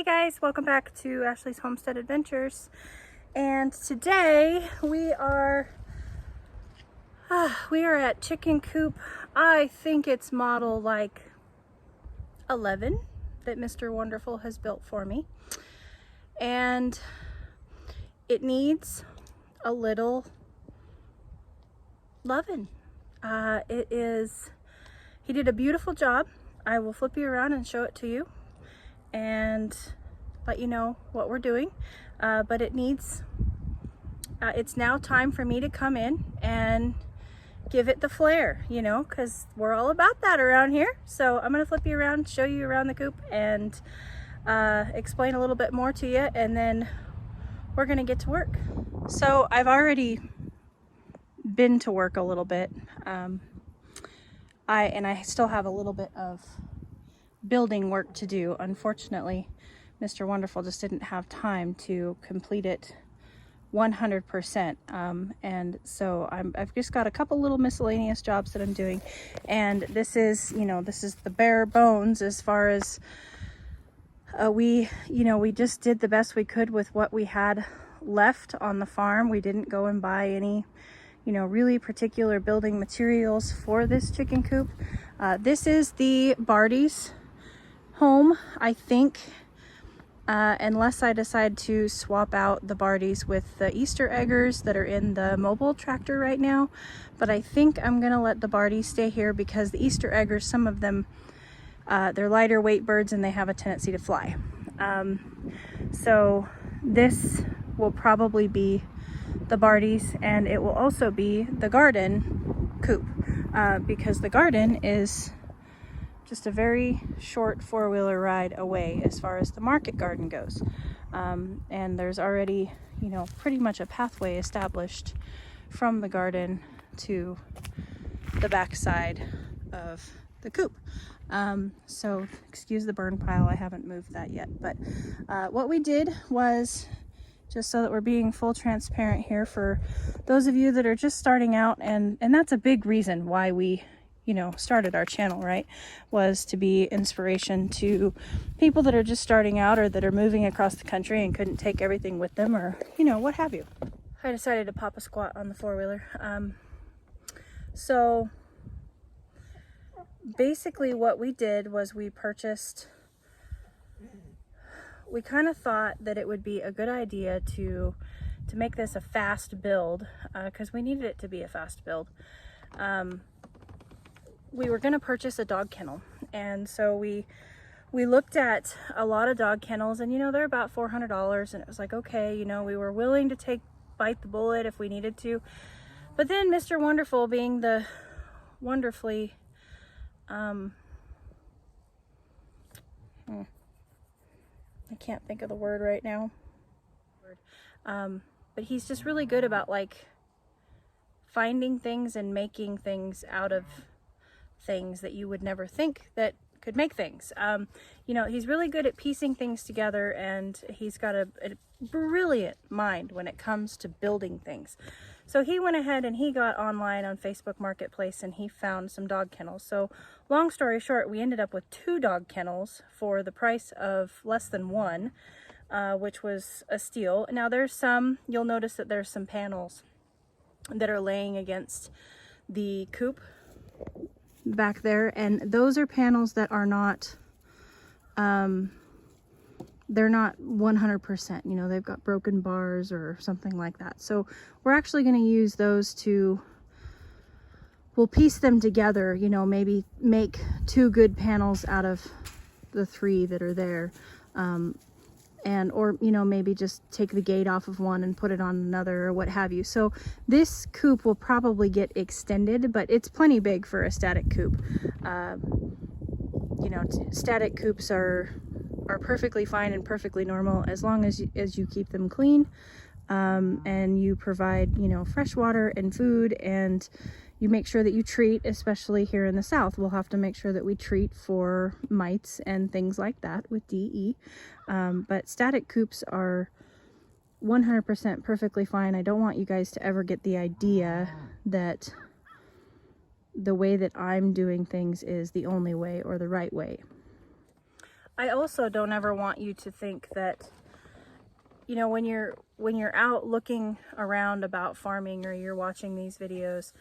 Hey guys, welcome back to Ashley's Homestead Adventures. And today we are at chicken coop. I think it's model like 11 that Mr. Wonderful has built for me. And it needs a little loving. He did a beautiful job. I will flip you around and show it to you and let you know what we're doing. But it needs, it's now time for me to come in and give it the flair, you know, because we're all about that around here. So I'm gonna flip you around, show you around the coop, and explain a little bit more to you, and then we're gonna get to work. So I've already been to work a little bit. I still have a little bit of building work to do. Unfortunately, Mr. Wonderful just didn't have time to complete it 100%. And so I've just got a couple little miscellaneous jobs that I'm doing. And this is, you know, this is the bare bones as far as we just did the best we could with what we had left on the farm. We didn't go and buy any, you know, really particular building materials for this chicken coop. This is the Barty's home, I think, unless I decide to swap out the Barty's with the Easter eggers that are in the mobile tractor right now. But I think I'm gonna let the Barty's stay here because the Easter eggers, some of them, they're lighter weight birds and they have a tendency to fly. So this will probably be the Barty's, and it will also be the garden coop, because the garden is just a very short four-wheeler ride away as far as the market garden goes. And there's already, you know, pretty much a pathway established from the garden to the back side of the coop. So excuse the burn pile, I haven't moved that yet. But what we did was, just so that we're being full transparent here for those of you that are just starting out, and that's a big reason why we, you know, started our channel, right? Was to be inspiration to people that are just starting out or that are moving across the country and couldn't take everything with them, or, you know, what have you. I decided to pop a squat on the four-wheeler. So basically what we did was we kind of thought that it would be a good idea to make this a fast build, because we needed it to be a fast build. We were going to purchase a dog kennel, and so we looked at a lot of dog kennels, and you know, they're about $400, and it was like, okay, you know, we were willing to bite the bullet if we needed to. But then Mr. Wonderful, being the wonderfully I can't think of the word right now. But he's just really good about like finding things and making things out of things that you would never think that could make things. You know, he's really good at piecing things together, and he's got a brilliant mind when it comes to building things. So he went ahead and he got online on Facebook Marketplace and he found some dog kennels. So long story short, we ended up with 2 dog kennels for the price of less than 1, which was a steal. Now there's some, you'll notice that there's some panels that are laying against the coop back there, and those are panels that are not, they're not 100%, you know, they've got broken bars or something like that. So we're actually going to use those we'll piece them together, you know, maybe make 2 good panels out of the 3 that are there. Or, you know, maybe just take the gate off of one and put it on another or what have you. So this coop will probably get extended, but it's plenty big for a static coop. You know, static coops are perfectly fine and perfectly normal as long as you keep them clean, and you provide, you know, fresh water and food, and you make sure that you treat, especially here in the South, we'll have to make sure that we treat for mites and things like that with DE. But static coops are 100% perfectly fine. I don't want you guys to ever get the idea that the way that I'm doing things is the only way or the right way. I also don't ever want you to think that, you know, when you're out looking around about farming or you're watching these videos,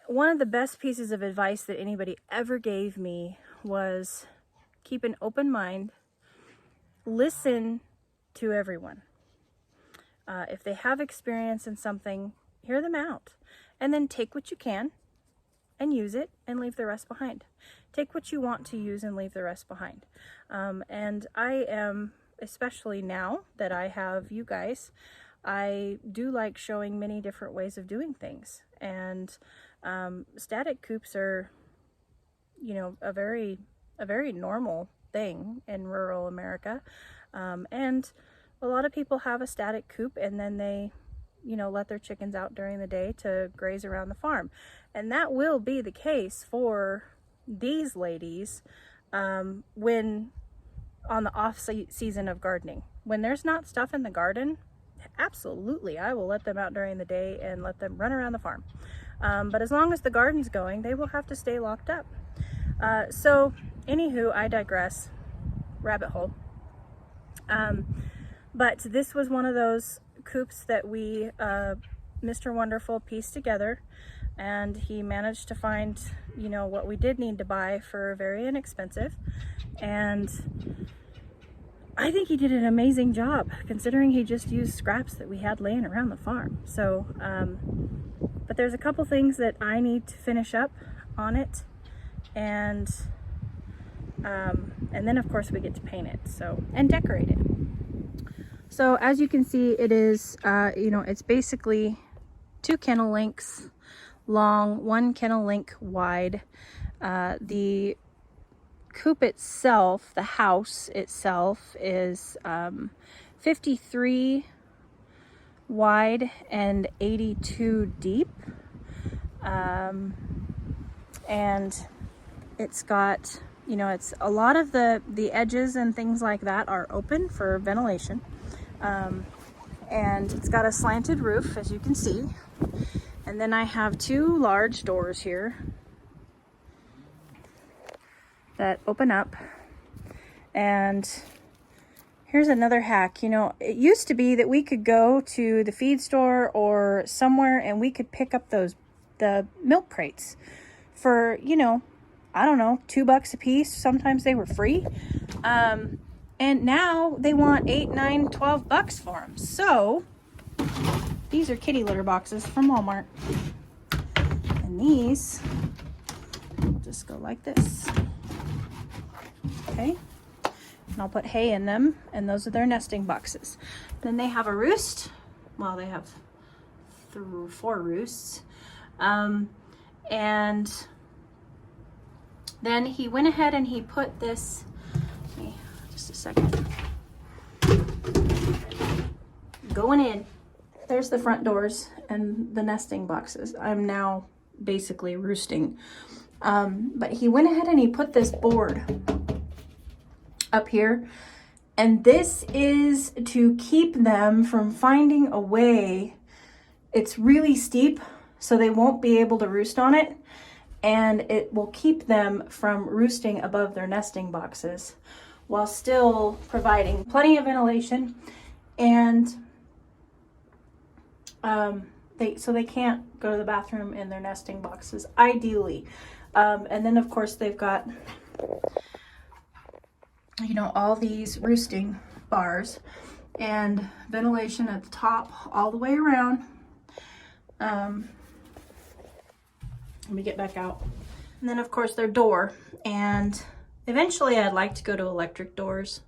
one of the best pieces of advice that anybody ever gave me was keep an open mind, listen to everyone. If they have experience in something, hear them out, and then take what you can and use it and leave the rest behind. Take what you want to use and leave the rest behind. And I am, especially now that I have you guys, I do like showing many different ways of doing things. And static coops are, you know, a very normal thing in rural America. And a lot of people have a static coop and then they, you know, let their chickens out during the day to graze around the farm. And that will be the case for these ladies when on the off season of gardening. When there's not stuff in the garden, absolutely, I will let them out during the day and let them run around the farm. But as long as the garden's going, they will have to stay locked up. So anywho, I digress. Rabbit hole. But this was one of those coops that we, Mr. Wonderful pieced together, and he managed to find, you know, what we did need to buy for very inexpensive. And I think he did an amazing job considering he just used scraps that we had laying around the farm. So, but there's a couple things that I need to finish up on it, and then of course we get to paint it, so, and decorate it. So as you can see, it is, you know, it's basically 2 kennel lengths long, 1 kennel length wide. The coop itself, the house itself, is 53 wide and 82 deep. And it's got, you know, it's a lot of the edges and things like that are open for ventilation. And it's got a slanted roof, as you can see. And then I have 2 large doors here that open up. And here's another hack. You know, it used to be that we could go to the feed store or somewhere and we could pick up the milk crates for, you know, I don't know, $2 a piece. Sometimes they were free. And now they want $8, $9, $12 for them. So these are kitty litter boxes from Walmart. And these will just go like this. Okay. And I'll put hay in them, and those are their nesting boxes. Then they have a roost. Well, they have 4 roosts. And then he went ahead and he put this, just a second, going in. There's the front doors and the nesting boxes. I'm now basically roosting. But he went ahead and he put this board up here. And this is to keep them from finding a way. It's really steep, so they won't be able to roost on it. And it will keep them from roosting above their nesting boxes while still providing plenty of ventilation. And so they can't go to the bathroom in their nesting boxes, ideally. And then of course they've got, you know, all these roosting bars and ventilation at the top all the way around. Let me get back out. And then of course their door, and eventually I'd like to go to electric doors.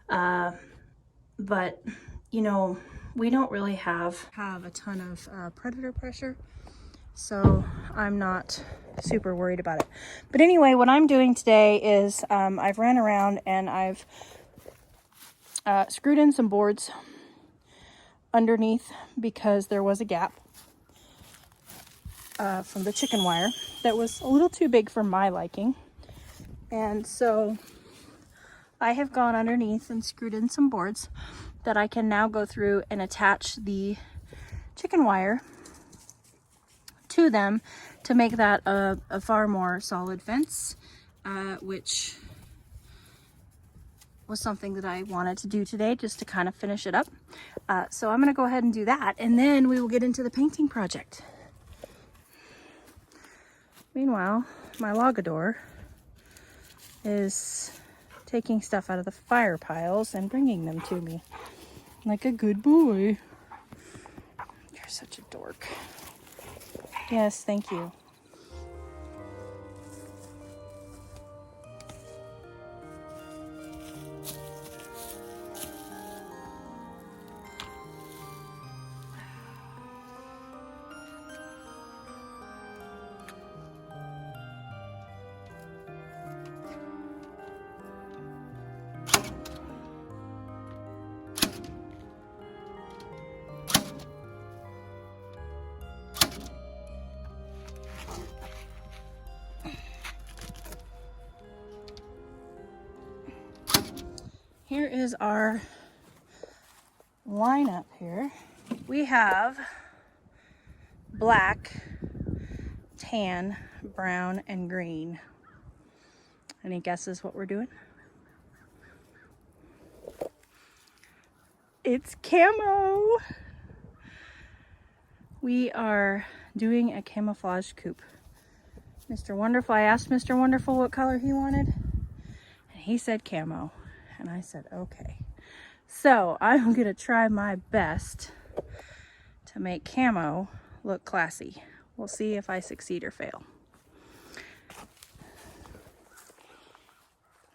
But you know, we don't really have a ton of predator pressure, so I'm not super worried about it. But anyway, what I'm doing today is I've ran around and I've screwed in some boards underneath because there was a gap from the chicken wire that was a little too big for my liking. And so I have gone underneath and screwed in some boards that I can now go through and attach the chicken wire to them to make that a far more solid fence, which was something that I wanted to do today just to kind of finish it up. So I'm going to go ahead and do that, and then we will get into the painting project. Meanwhile, my Logador is taking stuff out of the fire piles and bringing them to me like a good boy. You're such a dork. Yes, thank you. Here is our lineup here. We have black, tan, brown, and green. Any guesses what we're doing? It's camo! We are doing a camouflage coop. Mr. Wonderful, I asked Mr. Wonderful what color he wanted, and he said camo. And I said, okay. So I'm gonna try my best to make camo look classy. We'll see if I succeed or fail.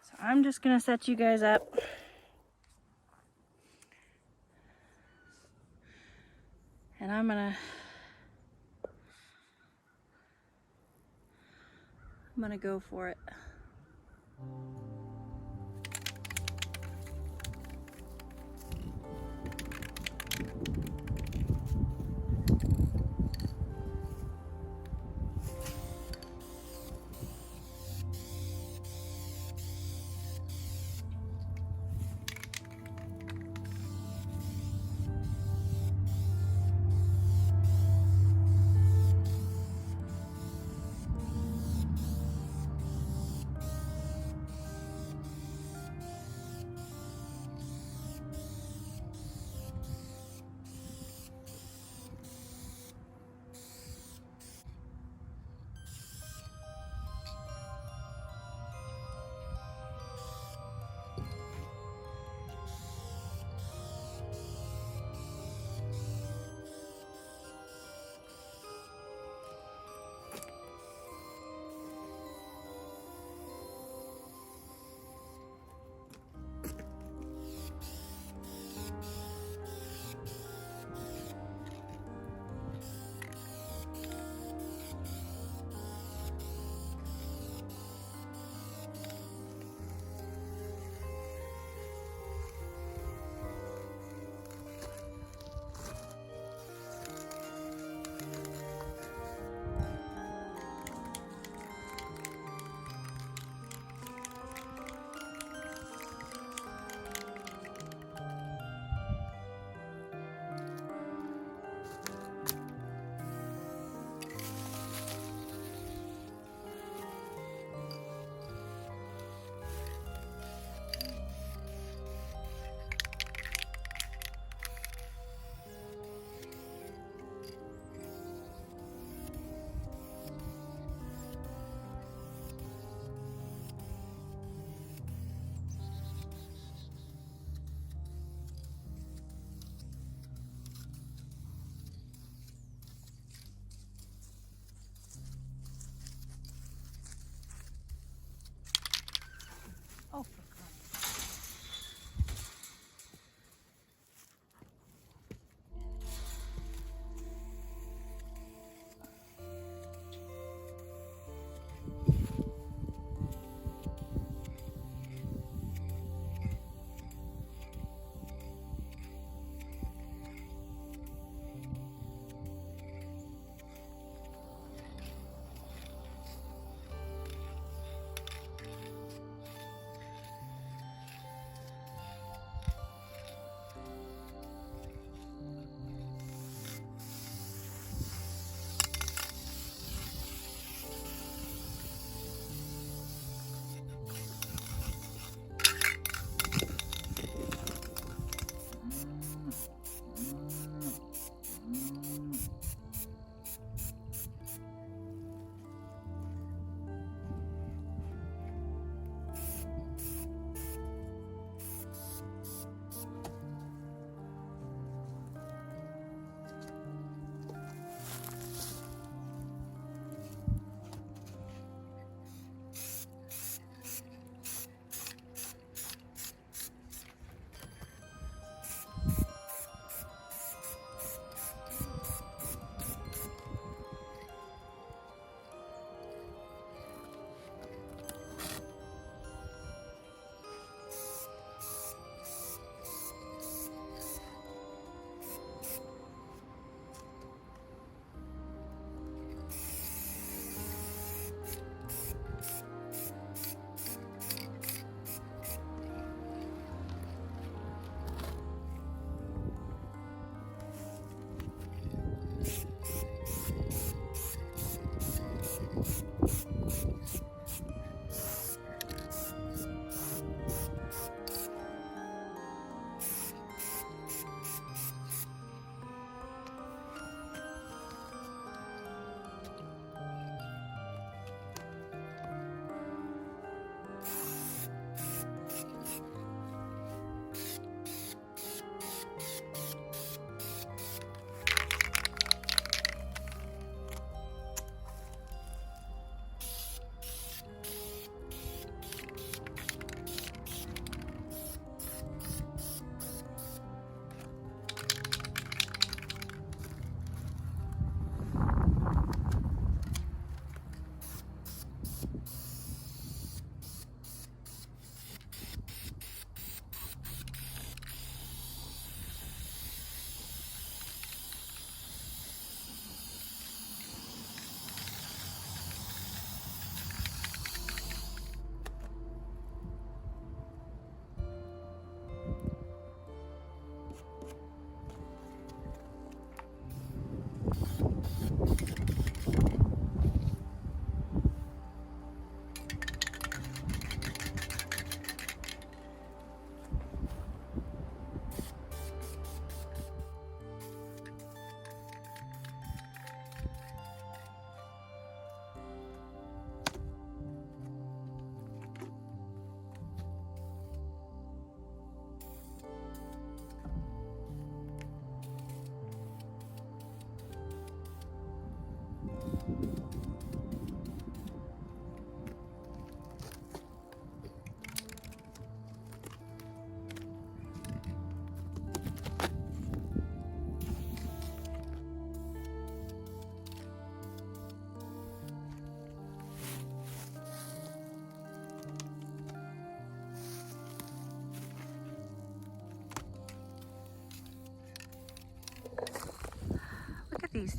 So I'm just gonna set you guys up. And I'm gonna go for it.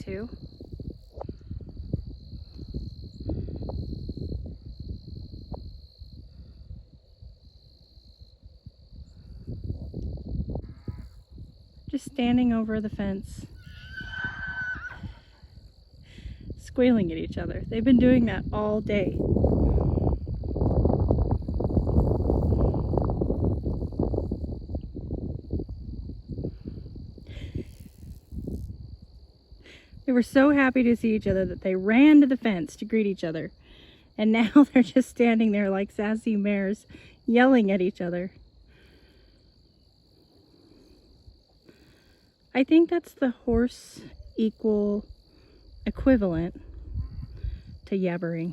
too. Just standing over the fence, squealing at each other. They've been doing that all day. They were so happy to see each other that they ran to the fence to greet each other. And now they're just standing there like sassy mares, yelling at each other. I think that's the horse equivalent to yabbering.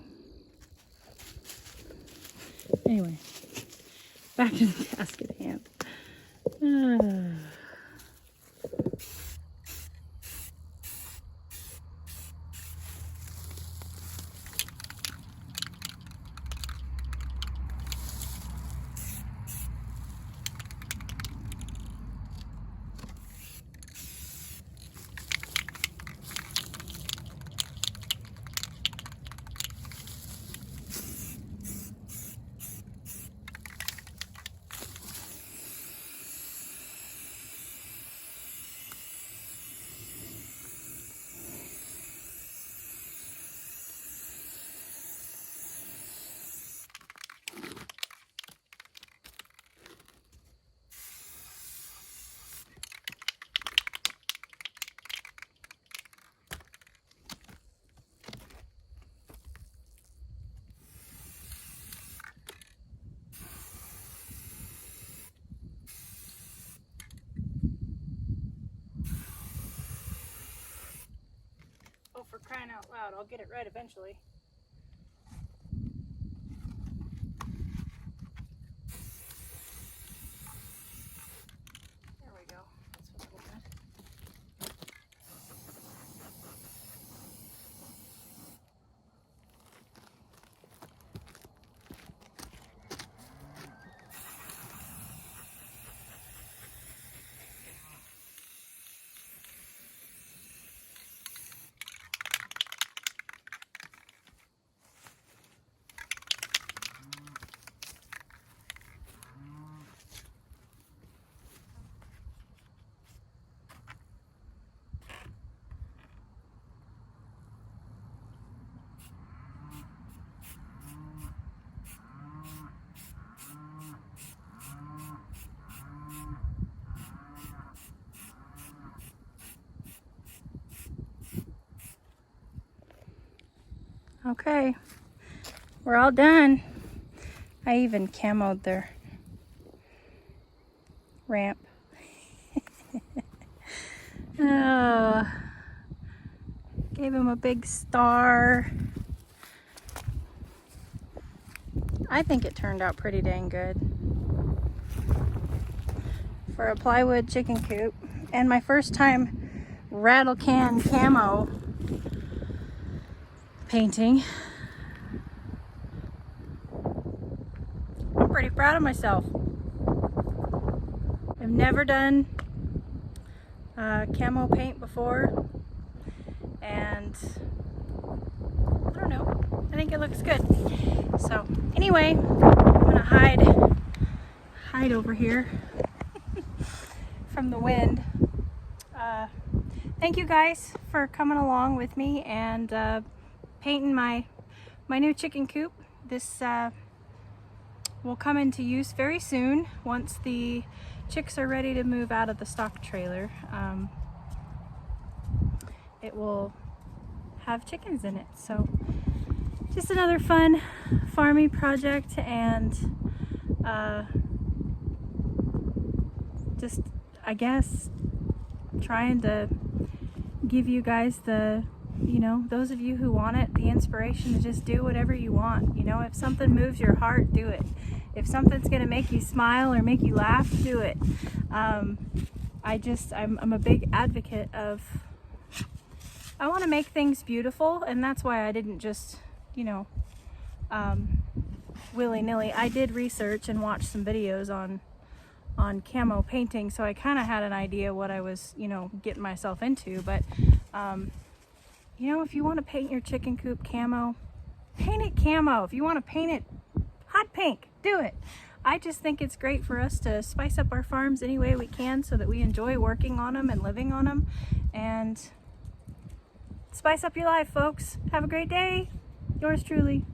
Anyway, back to the task at hand. Oh, for crying out loud, I'll get it right eventually. There we go. That's what I wanted. Okay, we're all done. I even camoed their ramp. Oh, gave him a big star. I think it turned out pretty dang good for a plywood chicken coop, and my first time rattle can camo painting. I'm pretty proud of myself. I've never done camo paint before, and I don't know, I think it looks good. So anyway, I'm gonna hide over here from the wind. Thank you guys for coming along with me and painting my new chicken coop. This will come into use very soon once the chicks are ready to move out of the stock trailer. It will have chickens in it. So just another fun farming project, and just, I guess, trying to give you guys the, you know, those of you who want it, the inspiration to just do whatever you want. You know, if something moves your heart, do it. If something's gonna make you smile or make you laugh, do it. I'm a big advocate of, I want to make things beautiful, and that's why I didn't just, you know, willy-nilly. I did research and watch some videos on camo painting, so I kind of had an idea what I was, you know, getting myself into. But You know, if you want to paint your chicken coop camo, paint it camo. If you want to paint it hot pink, do it. I just think it's great for us to spice up our farms any way we can so that we enjoy working on them and living on them. And spice up your life, folks. Have a great day. Yours truly.